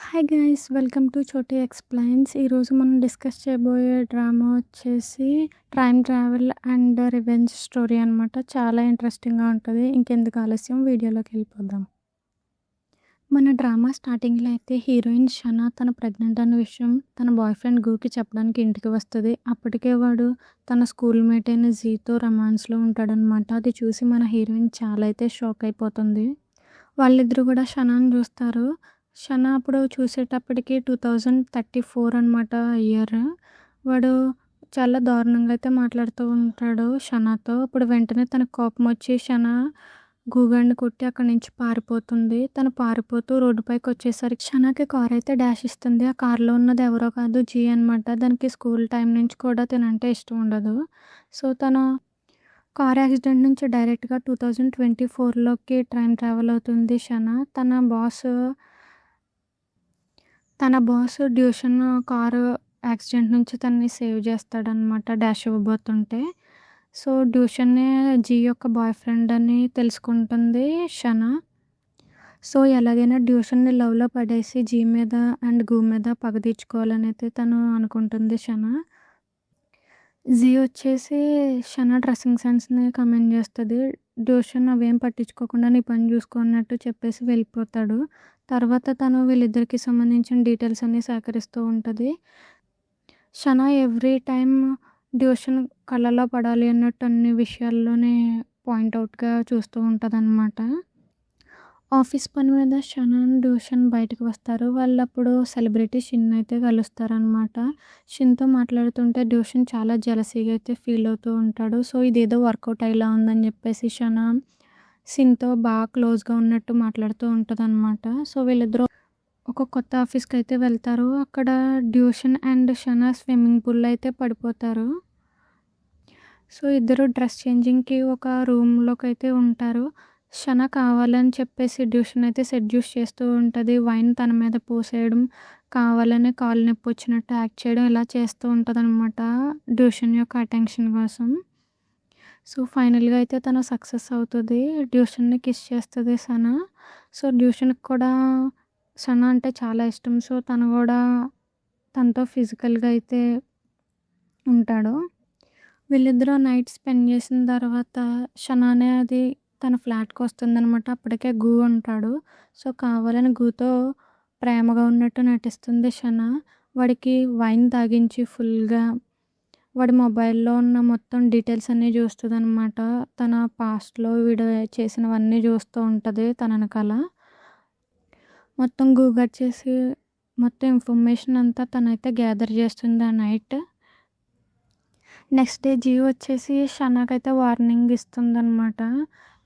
Hi guys welcome to Choti explains. ఈరోజు మనం discuss చేయబోయే డ్రామా వచ్చేసి time travel and revenge story అనమాట. చాలా ఇంట్రెస్టింగ్గా ఉంటుంది. ఇంకెందుకు ఆలస్యం, వీడియోలోకి వెళ్ళిపోదాం. మన డ్రామా స్టార్టింగ్లో అయితే హీరోయిన్ షనా తన ప్రెగ్నెంట్ అనే విషయం తన బాయ్ ఫ్రెండ్ గూకి చెప్పడానికి ఇంటికి వస్తుంది. అప్పటికే వాడు తన స్కూల్ మేట్ అయిన జీతో రొమాన్స్లో ఉంటాడనమాట. అది చూసి మన హీరోయిన్ చాలా అయితే షాక్ అయిపోతుంది. వాళ్ళిద్దరూ కూడా షనాని చూస్తారు. షనా అప్పుడు చూసేటప్పటికి 2034 అనమాట ఇయర్. వాడు చాలా దారుణంగా అయితే మాట్లాడుతూ ఉంటాడు షనాతో. అప్పుడు వెంటనే తనకు కోపం వచ్చి షనా గూగాడిని కొట్టి అక్కడి నుంచి పారిపోతుంది. తను పారిపోతూ రోడ్డుపైకి వచ్చేసరికి షనాకి కార్ అయితే డాష్ ఇస్తుంది. ఆ కార్లో ఉన్నది ఎవరో కాదు, జీ అనమాట. దానికి స్కూల్ టైం నుంచి కూడా తినంటే ఇష్టం ఉండదు. సో తను కార్ యాక్సిడెంట్ నుంచి డైరెక్ట్గా 2024లోకి టైం ట్రావెల్ అవుతుంది షనా. తన బాస్ డ్యూషన్ కారు యాక్సిడెంట్ నుంచి తనని సేవ్ చేస్తాడనమాట డాష్ ఇవ్వబోతుంటే. సో డ్యూషన్నే జీ యొక్క బాయ్ ఫ్రెండ్ అని తెలుసుకుంటుంది షనా. సో ఎలాగైనా డ్యూషన్ని లవ్లో పడేసి జీ మీద అండ్ గూ మీద పగ తీర్చుకోవాలని అయితే తను అనుకుంటుంది షనా. జీ వచ్చేసి షనా డ్రెస్సింగ్ సెన్స్ని కమెంట్ చేస్తుంది. డ్యూషన్ అవేం పట్టించుకోకుండా నీ పని చూసుకున్నట్టు చెప్పేసి వెళ్ళిపోతాడు. తర్వాత తను వీళ్ళిద్దరికి సంబంధించిన డీటెయిల్స్ అన్నీ సేకరిస్తూ ఉంటుంది. షనా ఎవ్రీ టైం డ్యూషన్ కళ్ళలో పడాలి అన్నట్టు అన్ని విషయాల్లోనే పాయింట్అవుట్గా చూస్తూ ఉంటుంది అనమాట. ఆఫీస్ పని మీద షనా అండ్ డ్యూషన్ బయటకు వస్తారు. వాళ్ళు అప్పుడు సెలబ్రిటీ షిన్ అయితే కలుస్తారనమాట. షిన్తో మాట్లాడుతుంటే డ్యూషన్ చాలా జెలసీగా అయితే ఫీల్ అవుతూ ఉంటాడు. సో ఇదేదో వర్కౌట్ అయ్యేలా ఉందని చెప్పేసి షనా షిన్తో బాగా క్లోజ్గా ఉన్నట్టు మాట్లాడుతూ ఉంటుంది అనమాట. సో వీళ్ళిద్దరూ ఒక కొత్త ఆఫీస్కి అయితే వెళ్తారు. అక్కడ డ్యూషన్ అండ్ షనా స్విమ్మింగ్ పూల్లో అయితే పడిపోతారు. సో ఇద్దరు డ్రెస్ చేంజింగ్కి ఒక రూమ్లోకి అయితే ఉంటారు. షనా కావాలని చెప్పేసి డ్యూషన్ అయితే సెడ్యూస్ చేస్తూ ఉంటుంది. వైన్ తన మీద పోసేయడం, కావాలని కాలు నొప్పి వచ్చినట్టు యాక్ట్ చేయడం, ఇలా చేస్తూ ఉంటుంది అనమాట డ్యూషన్ యొక్క అటెన్షన్ కోసం. సో ఫైనల్గా అయితే తను సక్సెస్ అవుతుంది. డ్యూషన్ని కిస్ చేస్తుంది షనా. సో డ్యూషన్కి కూడా షనా అంటే చాలా ఇష్టం. సో తను కూడా తనతో ఫిజికల్గా అయితే ఉంటాడు. వీళ్ళిద్దరూ నైట్ స్పెండ్ చేసిన తర్వాత షనానే అది తన ఫ్లాట్కి వస్తుందనమాట. అప్పటికే గూ ఉంటాడు. సో కావాలని గూతో ప్రేమగా ఉన్నట్టు నటిస్తుంది షనా. వాడికి వైన్ తాగించి ఫుల్గా వాడి మొబైల్లో ఉన్న మొత్తం డీటెయిల్స్ అన్నీ చూస్తుంది అనమాట. తన పాస్ట్లో వీడు చేసినవన్నీ చూస్తూ ఉంటుంది తన వెనకాల. మొత్తం గూగట్ చేసి మొత్తం ఇన్ఫర్మేషన్ అంతా తనైతే గ్యాదర్ చేస్తుంది ఆ నైట్. నెక్స్ట్ డే జీ వచ్చేసి షనాకైతే వార్నింగ్ ఇస్తుందన్నమాట,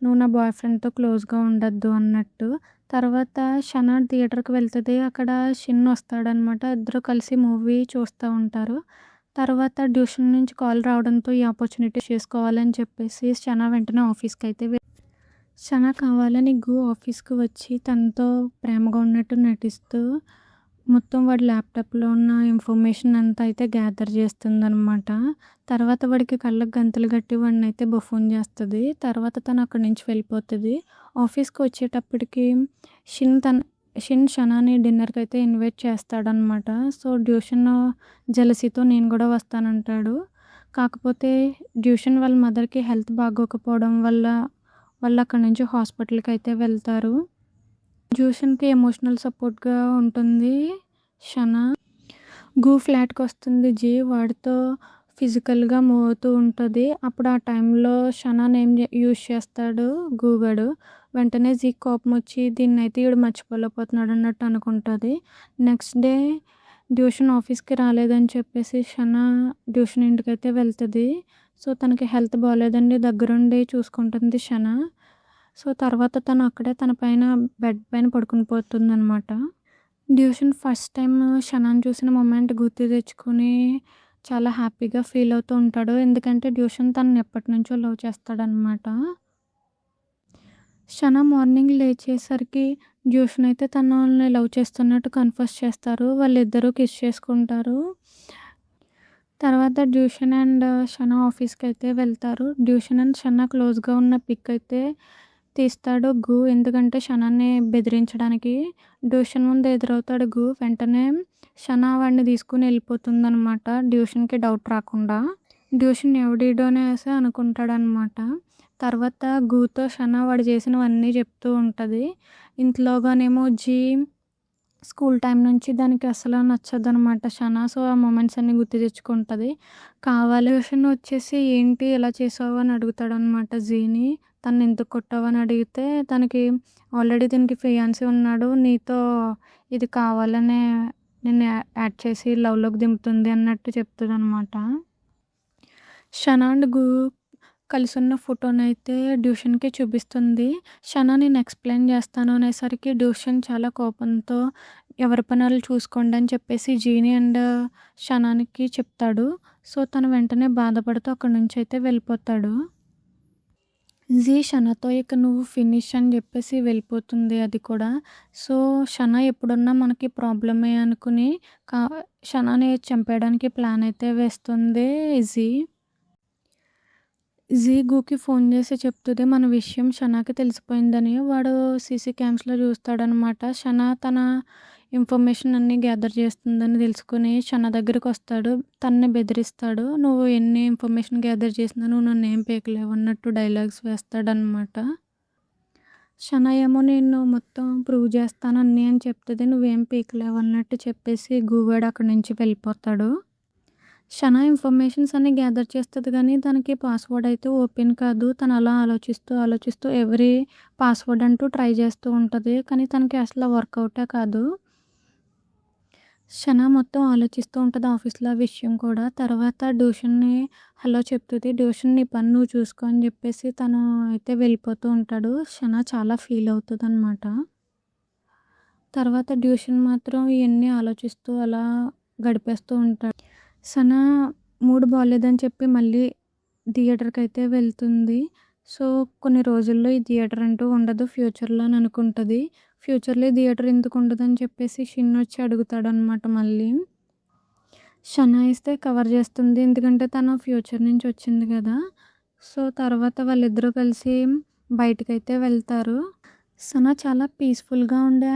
నువ్వు నా బాయ్ ఫ్రెండ్తో క్లోజ్గా ఉండొద్దు అన్నట్టు. తర్వాత షనా థియేటర్కి వెళ్తుంది. అక్కడ షిన్ వస్తాడనమాట. ఇద్దరు కలిసి మూవీ చూస్తూ ఉంటారు. తర్వాత డ్యూషన్ నుంచి కాల్ రావడంతో ఈ ఆపర్చునిటీ చేసుకోవాలని చెప్పేసి షనా వెంటనే ఆఫీస్కి అయితే షనా కావాలని గూ ఆఫీస్కి వచ్చి తనతో ప్రేమగా ఉన్నట్టు నటిస్తూ మొత్తం వాడి ల్యాప్టాప్లో ఉన్న ఇన్ఫర్మేషన్ అంతా అయితే గ్యాదర్ చేస్తుందనమాట. తర్వాత వాడికి కళ్ళకు గంతలు కట్టి వాడిని అయితే బఫూన్ చేస్తుంది. తర్వాత తను అక్కడి నుంచి వెళ్ళిపోతుంది. ఆఫీస్కి వచ్చేటప్పటికి షిన్ షనాని డిన్నర్కి అయితే ఇన్వైట్ చేస్తాడనమాట. సో డ్యూషన్ జెలసీతో నేను కూడా వస్తానంటాడు. కాకపోతే డ్యూషన్ వాళ్ళ మదర్కి హెల్త్ బాగోకపోవడం వల్ల వాళ్ళు అక్కడి నుంచి హాస్పిటల్కి అయితే వెళ్తారు. డ్యూషన్కి ఎమోషనల్ సపోర్ట్గా ఉంటుంది షనా. గూ ఫ్లాట్కి వస్తుంది జీ. వాడితో ఫిజికల్గా మూవ్ అవుతూ ఉంటుంది. అప్పుడు ఆ టైంలో షనా నేమ్ యూజ్ చేస్తాడు గూగడు. వెంటనే జీ కోపం వచ్చి దీన్ని అయితే వీడు మర్చిపోలేకపోతున్నాడు అన్నట్టు అనుకుంటుంది. నెక్స్ట్ డే డ్యూషన్ ఆఫీస్కి రాలేదని చెప్పేసి షనా డ్యూషన్ ఇంటికి అయితే వెళ్తుంది. సో తనకి హెల్త్ బాగాలేదండి, దగ్గరుండి చూసుకుంటుంది షనా. సో తర్వాత తను అక్కడే తన పైన బెడ్ పైన పడుకుని పోతుంది అనమాట. డ్యూషన్ ఫస్ట్ టైం షనాని చూసిన మూమెంట్ గుర్తు తెచ్చుకొని చాలా హ్యాపీగా ఫీల్ అవుతూ ఉంటాడు. ఎందుకంటే డ్యూషన్ తనని ఎప్పటి నుంచో లవ్ చేస్తాడనమాట. షనా మార్నింగ్ లేచేసరికి డ్యూషన్ అయితే తనని లవ్ చేస్తున్నట్టు కన్ఫర్స్ చేస్తారు. వాళ్ళిద్దరూ కిస్ చేసుకుంటారు. తర్వాత డ్యూషన్ అండ్ షనా ఆఫీస్కి అయితే వెళ్తారు. డ్యూషన్ అండ్ షనా క్లోజ్గా ఉన్న పిక్ అయితే తీస్తాడు గు. ఎందుకంటే షనాని బెదిరించడానికి. డ్యూషన్ ముందు ఎదురవుతాడు గు. వెంటనే షనా వాడిని తీసుకొని వెళ్ళిపోతుందనమాట డ్యూషన్‌కి డౌట్ రాకుండా. డ్యూషన్ ఎవడీడు అనేసి అనుకుంటాడనమాట. తర్వాత గూతో షనా వాడు చేసినవన్నీ చెప్తూ ఉంటది. ఇంట్లోగానేమో జీ స్కూల్ టైమ్ నుంచి దానికి అసలు నచ్చదనమాట షనా. సో, ఆ మొమెంట్స్ అన్నీ గుర్తు తెచ్చుకుంటది. కావాలి డ్యూషన్ వచ్చేసి ఏంటి ఇలా చేసావు అని అడుగుతాడనమాట జీని. తననెందుకు కొట్టావని అడిగితే తనకి ఆల్రెడీ దీనికి ఫియాన్సీ ఉన్నాడు. నీతో ఇది కావాలనే నిన్ను యాడ్ చేసి లవ్‌లోకి దింపుతుంది అన్నట్టు చెప్తదనమాట. షనా అండ్ గు కలిసున్న ఫోటోనైతే డ్యూషన్‌కి చూపిస్తుంది. షనా నేను ఎక్స్‌ప్లెయిన్ చేస్తాను అనేసరికి డ్యూషన్ చాలా కోపంతో ఎవరి పని ఆళ్ళు చూసుకోండి అని చెప్పేసి జీని అండ్ షనానికి చెప్తాడు. సో, తను వెంటనే బాధపడుతూ అక్కడి నుంచైతే వెళ్ళిపోతాడు. జీ షనాతో ఇక నువ్వు ఫినిష్ అని చెప్పేసి వెళ్ళిపోతుంది అది కూడా. సో, షనా ఎప్పుడున్నా మనకి ప్రాబ్లమే అనుకుని కా షనాని చంపేయడానికి ప్లాన్ అయితే వేస్తుంది జీ. జీ గూకి ఫోన్ చేసి చెప్తది మన విషయం షనాకి తెలిసిపోయిందని. వాడు సీసీ క్యామ్స్‌లో చూస్తాడనమాట. షనా తన ఇన్ఫర్మేషన్ అన్నీ గ్యాదర్ చేస్తుందని తెలుసుకొని షనా దగ్గరికొస్తాడు. తనని బెదిరిస్తాడు. నువ్వు ఎన్ని ఇన్ఫర్మేషన్ గ్యాదర్ చేసినా నువ్వు నన్నేం పీకలేవు అన్నట్టు డైలాగ్స్ వేస్తాడనమాట. షనా ఏమో నేను మొత్తం ప్రూవ్ చేస్తాను అన్నీ అని చెప్తది. నువ్వేం పీకలేవు అన్నట్టు చెప్పేసి గూగాడు అక్కడి నుంచి వెళ్ళిపోతాడు. షనా ఇన్ఫర్మేషన్స్ అన్నీ గ్యాదర్ చేస్తది కానీ దానికి పాస్వర్డ్ అయితే ఓపెన్ కాదు. తను అలా ఆలోచిస్తూ ఎవ్రీ పాస్వర్డ్ అంటూ ట్రై చేస్తూ ఉంటది. కానీ తనకి అసలు వర్కౌటే కాదు. షనా మొత్తం ఆలోచిస్తూ ఉంటది ఆఫీస్‌లో ఆ విషయం కూడా. తర్వాత డ్యూషన్‌ని హలో చెప్తది. డ్యూషన్ నీ పని నువ్వు చూసుకో అని చెప్పేసి తను అయితే వెళ్ళిపోతూ ఉంటాడు. షనా చాలా ఫీల్ అవుతదనమాట. తర్వాత డ్యూషన్ మాత్రం ఇయన్నీ ఆలోచిస్తూ అలా గడిపేస్తూ ఉంటాడు. సనా మూడ్ బాలేదని చెప్పి మళ్ళీ థియేటర్‌కైతే వెళ్తుంది. సో, కొన్ని రోజుల్లో ఈ థియేటర్ అంటూ ఉండదు ఫ్యూచర్‌లో అని అనుకుంటది. ఫ్యూచర్‌లో ఈ థియేటర్ ఎందుకు ఉండదని చెప్పేసి షిన్ వచ్చి అడుగుతాడనమాట మళ్ళీ. షనా అయితే కవర్ చేస్తుంది. ఎందుకంటే తను ఫ్యూచర్ నుంచి వచ్చింది కదా! సో, తర్వాత వాళ్ళిద్దరూ కలిసి బయటికైతే వెళ్తారు. సనా చాలా పీస్‌ఫుల్‌గా ఉండే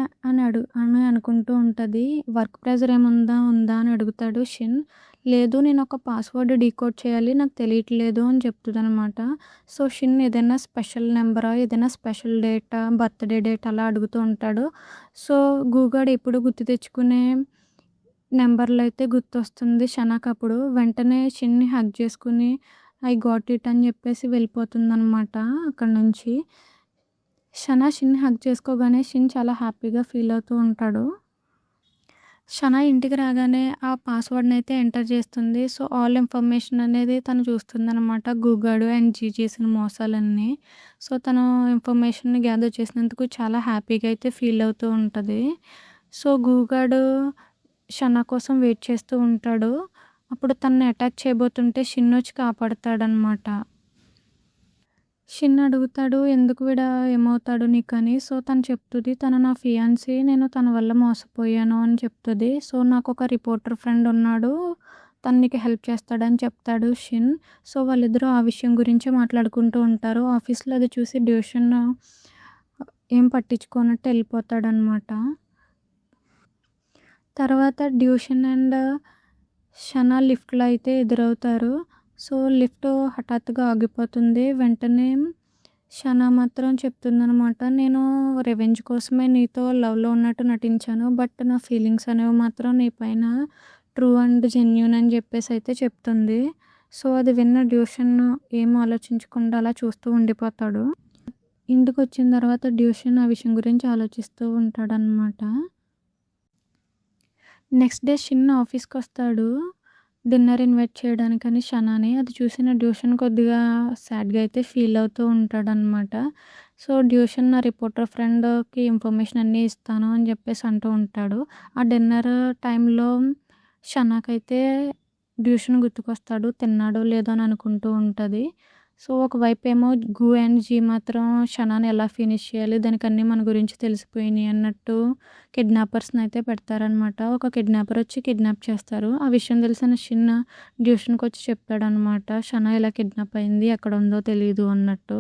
అని అనుకుంటూ ఉంటది. వర్క్ ప్రెషర్ ఉందా అని అడుగుతాడు షిన్. లేదు నేను ఒక పాస్వర్డ్ డీకోడ్ చేయాలి నాకు తెలియట్లేదు అని చెప్తదనమాట. సో, షిన్ ఏదైనా స్పెషల్ నెంబరా, ఏదైనా స్పెషల్ డేటా, బర్త్‌డే డేట్ అలా అడుగుతూ ఉంటాడు. సో, గూగాడు ఎప్పుడు గుర్తు తెచ్చుకునే నెంబర్‌లో అయితే గుర్తొస్తుంది షనాకప్పుడు. వెంటనే షిన్‌ని హగ్ చేసుకొని ఐ గాట్ ఇట్ అని చెప్పేసి వెళ్ళిపోతుందనమాట అక్కడి నుంచి. షనా షిన్ హగ్ చేసుకోగానే షిన్ చాలా హ్యాపీగా ఫీల్ అవుతూ ఉంటాడు. షనా ఇంటికి రాగానే ఆ పాస్వర్డ్‌ని అయితే ఎంటర్ చేస్తుంది. సో, ఆల్ ఇన్ఫర్మేషన్ అనేది తను చూస్తుందనమాట. గూగాడు అండ్ జీ చేసిన మోసాలన్నీ. సో, తను ఇన్ఫర్మేషన్‌ని గ్యాదర్ చేసినందుకు చాలా హ్యాపీగా అయితే ఫీల్ అవుతూ ఉంటది. సో, గూగాడు షనా కోసం వెయిట్ చేస్తూ ఉంటాడు. అప్పుడు తనని అటాక్ చేయబోతుంటే షిన్ వచ్చి కాపాడతాడనమాట. షిన్ అడుగుతాడు ఎందుకు వీడు ఏమవుతాడు నీకని. సో, తను చెప్తుంది తను నా ఫియాన్సీ. నేను తన వల్ల మోసపోయాను అని చెప్తది. సో, నాకొక రిపోర్టర్ ఫ్రెండ్ ఉన్నాడు. తను నీకు హెల్ప్ చేస్తాడని చెప్తాడు షిన్. సో, వాళ్ళిద్దరూ ఆ విషయం గురించే మాట్లాడుకుంటూ ఉంటారు. ఆఫీస్‌లో అది చూసి డ్యూషన్ ఏం పట్టించుకోనట్టు వెళ్ళిపోతాడనమాట. తర్వాత డ్యూషన్ అండ్ షనా లిఫ్ట్‌లో అయితే ఎదురవుతారు. సో, లిఫ్ట్ హఠాత్తుగా ఆగిపోతుంది. వెంటనే షనా మాత్రం చెప్తుందనమాట. నేను రివెంజ్ కోసమే నీతో లవ్‌లో ఉన్నట్టు నటించాను. బట్ నా ఫీలింగ్స్ అనేవి మాత్రం నీ పైన ట్రూ అండ్ జెన్యూన్ అని చెప్పేసి అయితే చెప్తుంది. సో, అది విన్న డ్యూషన్ ఏం ఆలోచించకుండా అలా చూస్తూ ఉండిపోతాడు. ఇంటికొచ్చిన తర్వాత డ్యూషన్ ఆ విషయం గురించి ఆలోచిస్తూ ఉంటాడనమాట. నెక్స్ట్ డే షిన్ ఆఫీస్‌కొస్తాడు. డిన్నర్ ఇన్వైట్ చేయడానికని షనాని. అది చూసిన డ్యూషన్ కొద్దిగా సాడ్‌గా అయితే ఫీల్ అవుతూ ఉంటాడనమాట. సో, డ్యూషన్ నా రిపోర్టర్ ఫ్రెండ్‌కి ఇన్ఫర్మేషన్ అన్నీ ఇస్తాను అని చెప్పేసి అంటూ ఉంటాడు. ఆ డిన్నర్ టైంలో షనాకైతే డ్యూషన్ గుర్తుకొస్తాడు. తిన్నాడో లేదో అని అనుకుంటూ ఉంటది. సో, ఒకవైపేమో గు అండ్ జీ మాత్రం షనాని ఎలా ఫినిష్ చేయాలి, దానికన్నీ మన గురించి తెలిసిపోయినాయి అన్నట్టు కిడ్నాపర్స్‌ని అయితే పెడతారనమాట. ఒక కిడ్నాపర్ వచ్చి కిడ్నాప్ చేస్తారు. ఆ విషయం తెలిసిన షిన్ డ్యూషన్‌కొచ్చి చెప్తాడనమాట. షనా ఇలా కిడ్నాప్ అయింది, ఎక్కడుందో తెలీదు అన్నట్టు.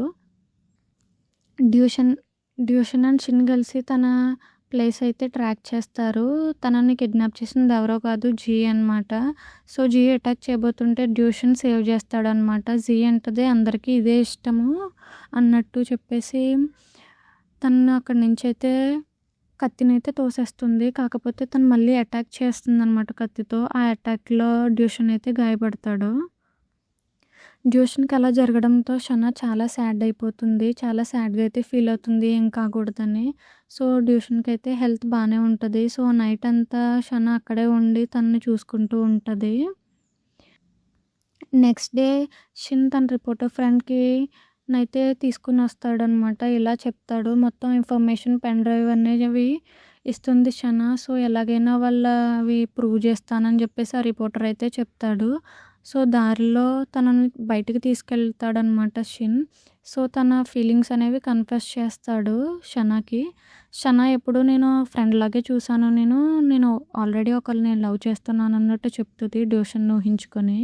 డ్యూషన్ డ్యూషన్ అండ్ షిన్ కలిసి తన ప్లేస్ అయితే ట్రాక్ చేస్తారు. తనని కిడ్నాప్ చేసింది ఎవరో కాదు, జీ అనమాట. సో, జీ అటాక్ చేయబోతుంటే డ్యూషన్ సేవ్ చేస్తాడనమాట. జీ అంటది అందరికీ ఇదే ఇష్టము అన్నట్టు చెప్పేసి తనను అక్కడి నుంచైతే కత్తినైతే తోసేస్తుంది. కాకపోతే తను మళ్ళీ అటాక్ చేస్తుందనమాట కత్తితో. ఆ అటాక్‌లో డ్యూషన్ అయితే గాయపడతాడు. డ్యూషన్‌కి అలా జరగడంతో షనా చాలా సాడ్ అయిపోతుంది. చాలా సాడ్‌గా అయితే ఫీల్ అవుతుంది ఏం కాకూడదని. సో, డ్యూషన్‌కైతే హెల్త్ బానే ఉంటది. సో, నైట్ అంతా షనా అక్కడే ఉండి తనని చూసుకుంటూ ఉంటది. నెక్స్ట్ డే షిన్ తన రిపోర్టర్ ఫ్రెండ్‌కి నైతే తీసుకొనొస్తాడనమాట. ఇలా చెప్తాడు. మొత్తం ఇన్ఫర్మేషన్ పెన్ డ్రైవ్ అనేవి ఇస్తుంది షనా. సో, ఎలాగైనా అవి ప్రూవ్ చేస్తానని చెప్పేసి ఆ రిపోర్టర్ అయితే చెప్తాడు. సో, దారిలో తనని బయటికి తీసుకెళ్తాడనమాట షిన్. సో, తన ఫీలింగ్స్ అనేవి కన్ఫెస్ చేస్తాడు షనాకి. షనా ఎప్పుడు నేను ఫ్రెండ్‌లాగే చూసాను నేను ఆల్రెడీ ఒకళ్ళని లవ్ చేస్తున్నాను అన్నట్టు చెప్తది డ్యూషన్‌ని ఊహించుకొని.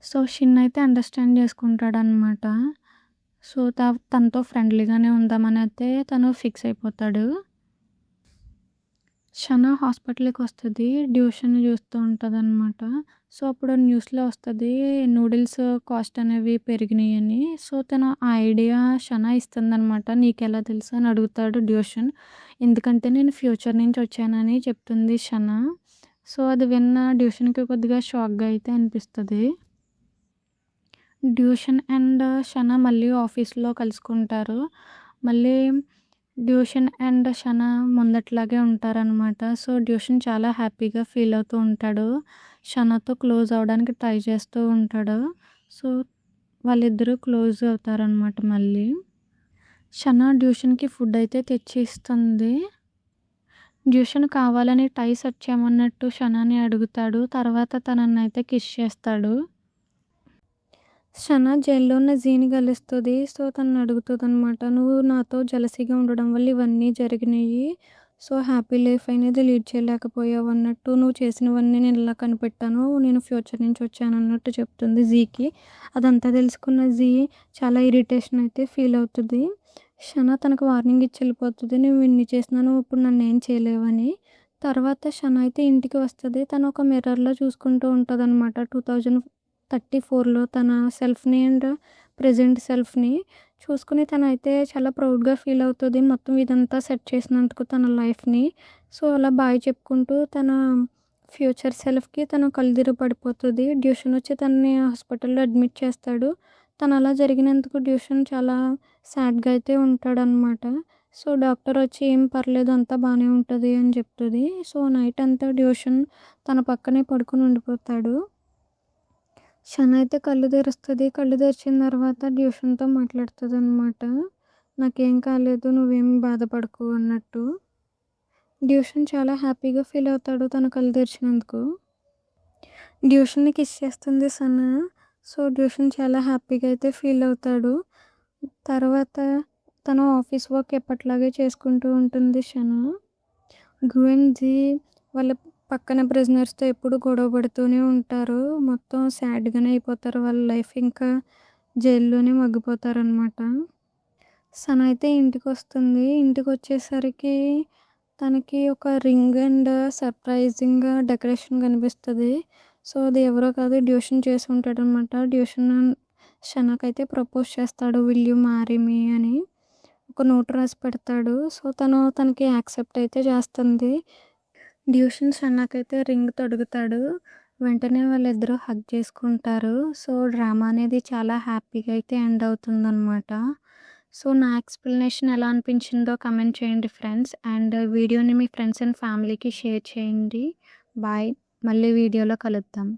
సో, షిన్ అయితే అండర్‌స్టాండ్ చేసుకుంటాడనమాట. సో, తనతో ఫ్రెండ్లీగానే ఉందామని అయితే తను ఫిక్స్ అయిపోతాడు. షనా హాస్పిటల్‌కొస్తది. డ్యూషన్‌ని చూస్తూ ఉంటదనమాట. సో, అప్పుడు న్యూస్‌లో వస్తది నూడిల్స్ కాస్ట్ అనేవి పెరిగినియని. సో, తను ఆ ఐడియా షనా ఇస్తుందనమాట. "నీకెలా తెలుసు?" అని అడుగుతాడు డ్యూషన్. "ఎందుకంటే నేను ఫ్యూచర్ నుంచి వచ్చానని" చెప్తుంది షనా. సో, అది విన్న డ్యూషన్‌కి కొద్దిగా షాక్‌గా అయితే అనిపిస్తది. డ్యూషన్ అండ్ షనా మళ్ళీ ఆఫీస్‌లో కలుసుకుంటారు. మళ్ళీ డ్యూషన్ అండ్ షనా ముందట్లాగే ఉంటారనమాట. సో, డ్యూషన్ చాలా హ్యాపీగా ఫీల్ అవుతూ ఉంటాడు. షనాతో క్లోజ్ అవ్వడానికి ట్రై చేస్తూ ఉంటాడు. సో, వాళ్ళిద్దరూ క్లోజ్ అవుతారనమాట మళ్ళీ. షనా డ్యూషన్‌కి ఫుడ్ అయితే తెచ్చి ఇస్తుంది. డ్యూషన్ కావాలని టై సెట్ చేయమన్నట్టు షనాని అడుగుతాడు. తర్వాత తననైతే కిస్ చేస్తాడు. షనా జైల్‌లో ఉన్న జీని కలుస్తది. సో, తనని అడుగుతదనమాట. "నువ్వు నాతో జెలసీగా ఉండడం వల్ల ఇవన్నీ జరిగినియి. సో, హ్యాపీ లైఫ్ అనేది లీడ్ చేయలేకపోయావు అన్నట్టు. నువ్వు చేసినవన్నీ నేను ఇలా కనిపెట్టాను. నేను ఫ్యూచర్ నుంచి వచ్చాను" అన్నట్టు చెప్తుంది జీకి. అదంతా తెలుసుకున్న జీ చాలా ఇరిటేషన్ అయితే ఫీల్ అవుతది. షనా తనకు వార్నింగ్ ఇచ్చి వెళ్ళిపోతది. "నువ్వు ఇన్ని చేసినా నువ్వు ఇప్పుడు నన్నేం చేయలేవని." తర్వాత షనా అయితే ఇంటికి వస్తది. తను ఒక మిర్రర్‌లో చూసుకుంటూ ఉంటదనమాట. 2034లో తన సెల్ఫ్‌ని అండ్ ప్రెజెంట్ సెల్ఫ్‌ని చూసుకొని తనైతే చాలా ప్రౌడ్‌గా ఫీల్ అవుతది. మొత్తం ఇదంతా సెట్ చేసినందుకు తన లైఫ్‌ని. సో, అలా బాయ్ చెప్పుకుంటూ తన ఫ్యూచర్ సెల్ఫ్‌కి తను కళ్ళుతిరిగి పడిపోతది. డ్యూషన్ వచ్చి తనని హాస్పిటల్‌లో అడ్మిట్ చేస్తాడు. తను అలా జరిగినందుకు డ్యూషన్ చాలా సాడ్‌గా అయితే ఉంటాడనమాట. సో, డాక్టర్ వచ్చి "ఏం పర్లేదు అంతా బానే ఉంటది" అని చెప్తది. సో, నైట్ అంతా డ్యూషన్ తన పక్కనే పడుకొని ఉండిపోతాడు. షనా అయితే కళ్ళు తెరుస్తది. కళ్ళు తెరిచిన తర్వాత డ్యూషన్‌తో మాట్లాడుతదనమాట. "నాకేం కాలేదు. నువ్వేం బాధపడకు" అన్నట్టు. డ్యూషన్ చాలా హ్యాపీగా ఫీల్ అవుతాడు తను కళ్ళు తెరిచినందుకు. డ్యూషన్‌ని కిస్ చేస్తుంది సనా. సో, డ్యూషన్ చాలా హ్యాపీగా అయితే ఫీల్ అవుతాడు. తర్వాత తను ఆఫీస్ వర్క్ ఎప్పటిలాగే చేసుకుంటూ ఉంటుంది షనా. గువెంజీ వాళ్ళ పక్కన ప్రిజనర్స్‌తో ఎప్పుడు గొడవ పడుతూనే ఉంటారు. మొత్తం సాడ్‌గానే అయిపోతారు. వాళ్ళ లైఫ్ ఇంకా జైల్లోనే మగ్గిపోతారనమాట. సన అయితే ఇంటికొస్తుంది. ఇంటికొచ్చేసరికి తనకి ఒక రింగ్ అండ్ సర్ప్రైజింగ్‌గా డెకరేషన్ కనిపిస్తది. సో, అది ఎవరో కాదు డ్యూషన్ చేసి ఉంటాడనమాట. డ్యూషన్ షనాకైతే ప్రపోజ్ చేస్తాడు. "విల్ యూ మ్యారీ మీ" అని. ఒక నోట్ రాసి పెడతాడు. సో, తనకి యాక్సెప్ట్ అయితే చేస్తుంది. డ్యూషన్ షన్నాకైతే రింగ్ తొడుగుతాడు. వెంటనే వాళ్ళిద్దరూ హగ్ చేసుకుంటారు. సో, డ్రామా అనేది చాలా హ్యాపీగా అయితే ఎండ్ అవుతుందనమాట. సో, నా ఎక్స్‌ప్లనేషన్ ఎలా అనిపించిందో కమెంట్ చేయండి ఫ్రెండ్స్. అండ్ వీడియోని మీ ఫ్రెండ్స్ అండ్ ఫ్యామిలీకి షేర్ చేయండి. బాయ్. మళ్ళీ వీడియోలో కలుద్దాం.